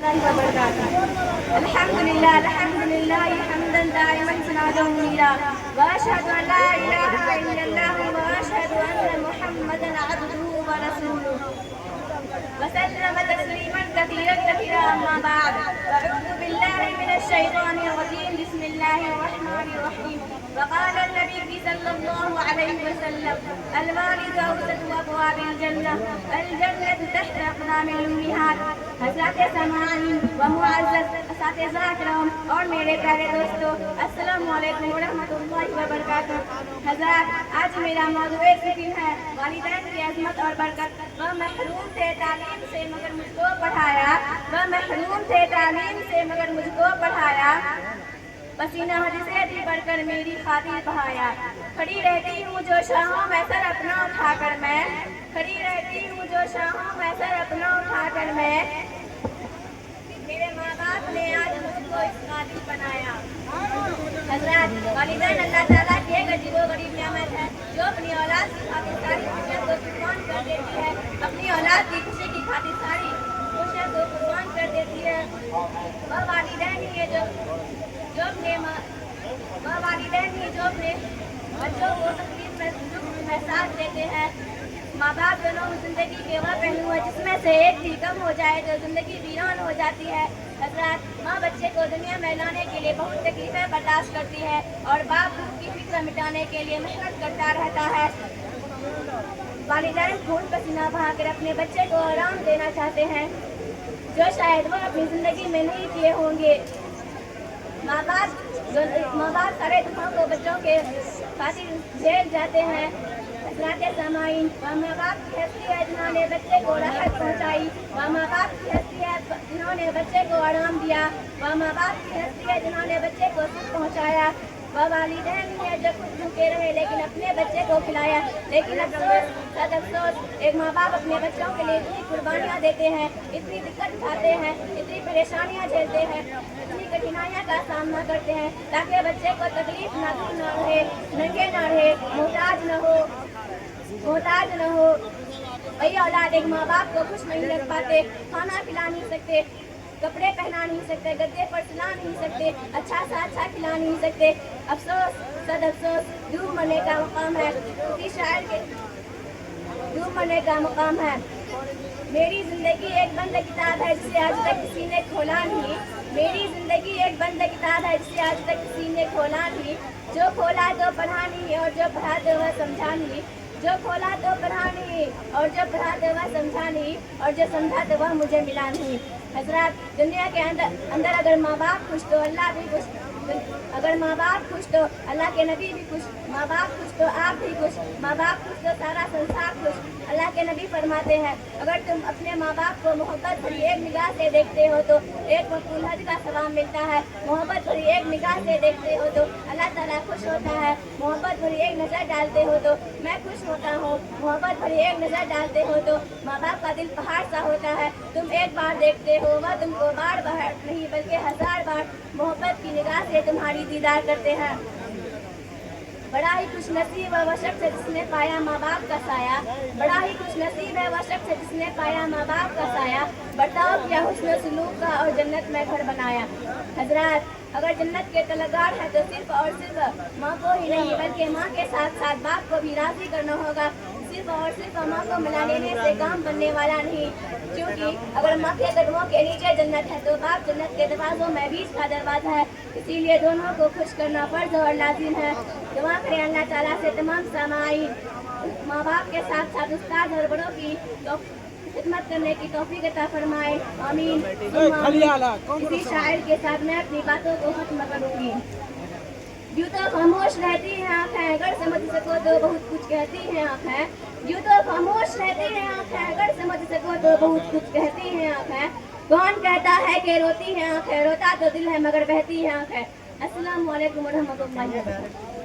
الحمد لله حمدا دائما سنادا منيرا واشهد ان لا اله الا الله واشهد ان محمدا عبده ورسوله وسلم تسليما كثيرا اما بعد فاعوذ بالله من الشيطان الرجيم بسم الله الرحمن الرحيم وقال النبي صلى الله عليه وسلم الوالد اوسط ابواب الجنه تحت اقدام الامهات حضرات سامعین و معزز اساتذہ اکرام اور میرے پیارے دوستو، السلام علیکم ورحمۃ اللہ وبرکاتہ۔ حضرات، آج میرا موضوع ذکر ہے والدین کی عظمت اور برکت۔ وہ محروم تھے تعلیم سے مگر مجھ کو پڑھایا، وہ محروم تھے تعلیم سے مگر مجھ کو پڑھایا، پسینہ حد سے بھی بڑھ کر میری خاطر بہایا۔ کھڑی رہتی ہوں جو شاہوں میں سر اپنا اٹھا کر میں، کھڑی رہتی ہوں جو شاہوں میں سر اپنا اٹھا کر میں، میرے ماں باپ نے آج مجھ کو اس قابل بنایا۔ حضرات، والدین اللہ تعالیٰ کی ایک عجیب و غریب نعمت ہے جو اپنی اولاد کی خاطر ساری خوشیوں کو قربان کر دیتی ہے، اپنی اولاد کی خوشی کی خاطر ساری خوشیوں کو قربان کر دیتی ہے۔ وہ والدین ہی ہے جو اپنے بچوں کو تکلیف میں ساتھ دیتے ہیں۔ ماں باپ دونوں زندگی کے وہ پہلو ہیں جس میں سے ایک بھی کم ہو جائے تو زندگی ویران ہو جاتی ہے۔ حضرات، ماں بچے کو دنیا میں لانے کے لیے بہت تکلیفیں برداشت کرتی ہے اور باپ بھوک کی فکر مٹانے کے لیے محنت کرتا رہتا ہے۔ والدین خون پسینہ بہا کر اپنے بچے کو آرام دینا چاہتے ہیں جو شاید وہ اپنی زندگی میں نہیں کیے ہوں گے۔ ماں باپ سارے دکھوں کو بچوں کے خاطر جھیل جاتے ہیں۔ حضرات سامعین، وہ ماں باپ کی ہستی ہے جنہوں نے بچے کو راحت پہنچائی، وہ ماں باپ کی ہستی ہے جنہوں نے بچے کو آرام دیا، وہ ماں باپ کی ہستی ہے جنہوں نے بچے کو سکھ پہنچایا۔ وہ والدین ہی ہے جو خود بھوکے رہے لیکن اپنے بچے کو کھلایا۔ لیکن افسوس، سد افسوس، ایک ماں باپ اپنے بچوں کے لیے اتنی قربانیاں دیتے ہیں، اتنی دقت اٹھاتے ہیں، اتنی پریشانیاں جھیلتے ہیں، اتنی کٹھنائیاں کا سامنا کرتے ہیں تاکہ بچے کو تکلیف نہ رہے، ننگے نہ رہے، محتاج نہ ہو۔ وہی اولاد ایک ماں باپ کو خوش نہیں رکھ پاتے، کھانا کھلا نہیں سکتے، کپڑے پہنا نہیں سکتے، گدے پر سلا نہیں سکتے، اچھا سا اچھا کھلا نہیں سکتے۔ افسوس، سد افسوس، ڈوب مرنے کا مقام ہے۔ کسی شاعر کے ڈوب مرنے کا مقام ہے۔ میری زندگی ایک بند کتاب ہے جسے آج تک کسی نے کھولا نہیں، میری زندگی ایک بند کتاب ہے جسے آج تک کسی نے کھولا نہیں، جو کھولا تو پڑھا نہیں اور جو پڑھا تو وہ سمجھا نہیں، جو کھولا تو پڑھا نہیں اور جو پڑھا تو وہ سمجھا نہیں، اور جو سمجھا تو وہ مجھے ملا نہیں۔ حضرات، دنیا کے اندر اگر ماں باپ خوش تو اللہ بھی خوش، اگر ماں باپ خوش تو اللہ کے نبی بھی خوش، ماں باپ خوش تو آپ بھی خوش، ماں باپ خوش تو سارا سنسار خوش۔ اللہ کے نبی فرماتے ہیں، اگر تم اپنے ماں باپ کو محبت بھری ایک نگاہ سے دیکھتے ہو تو ایک مقبول حج کا ثواب ملتا ہے، محبت بھری ایک نگاہ سے دیکھتے ہو تو اللہ تعالیٰ خوش ہوتا ہے، محبت بھری ایک نظر ڈالتے ہو تو میں خوش ہوتا ہوں، محبت بھری ایک نظر ڈالتے ہو تو ماں باپ کا دل پہاڑ سا ہوتا ہے۔ تم ایک بار دیکھتے ہو، وہ تم کو بار بار نہیں بلکہ ہزار بار محبت کی نگاہ سے تمہاری دیدار کرتے ہیں۔ بڑا ہی خوش نصیب ہے وہ شخص جس نے پایا ماں باپ کا سایہ، بڑا ہی خوش نصیب ہے وہ شخص جس نے پایا ماں باپ کا سایہ، برتاؤ کیا حسن و سلوک کا اور جنت میں گھر بنایا۔ حضرات، اگر جنت کے طلبگار ہے تو صرف اور صرف ماں کو ہی نہیں بلکہ ماں کے ساتھ ساتھ باپ کو بھی راضی کرنا ہوگا۔ صرف اور صرف ماں کو ملا لینے سے کام بننے والا نہیں، کیونکہ اگر ماں کے قدموں کے نیچے جنت ہے تو باپ جنت کے دروازوں میں بیچ کا دروازہ ہے، اسی لیے دونوں کو خوش کرنا فرض اور لازم ہے۔ دعا کریں اللہ تعالیٰ سے تمام سامعین ماں باپ کے ساتھ ساتھ استاد اور بڑوں کی خدمت کرنے کی توفیق عطا فرمائے، آمین۔ اسی شاعر کے ساتھ میں اپنی باتوں کو ختم کروں گی۔ یوں تو خاموش رہتی ہیں آنکھیں اگر سمجھ سکو تو بہت کچھ کہتی ہیں آنکھیں، یوں تو خاموش رہتی ہیں آنکھیں اگر سمجھ سکو تو بہت کچھ کہتی ہیں آنکھیں، کون کہتا ہے کہ روتی ہیں آنکھیں، روتا تو دل ہے مگر بہتی ہیں آنکھیں۔ السلام علیکم ورحمۃ اللہ وبرکاتہ۔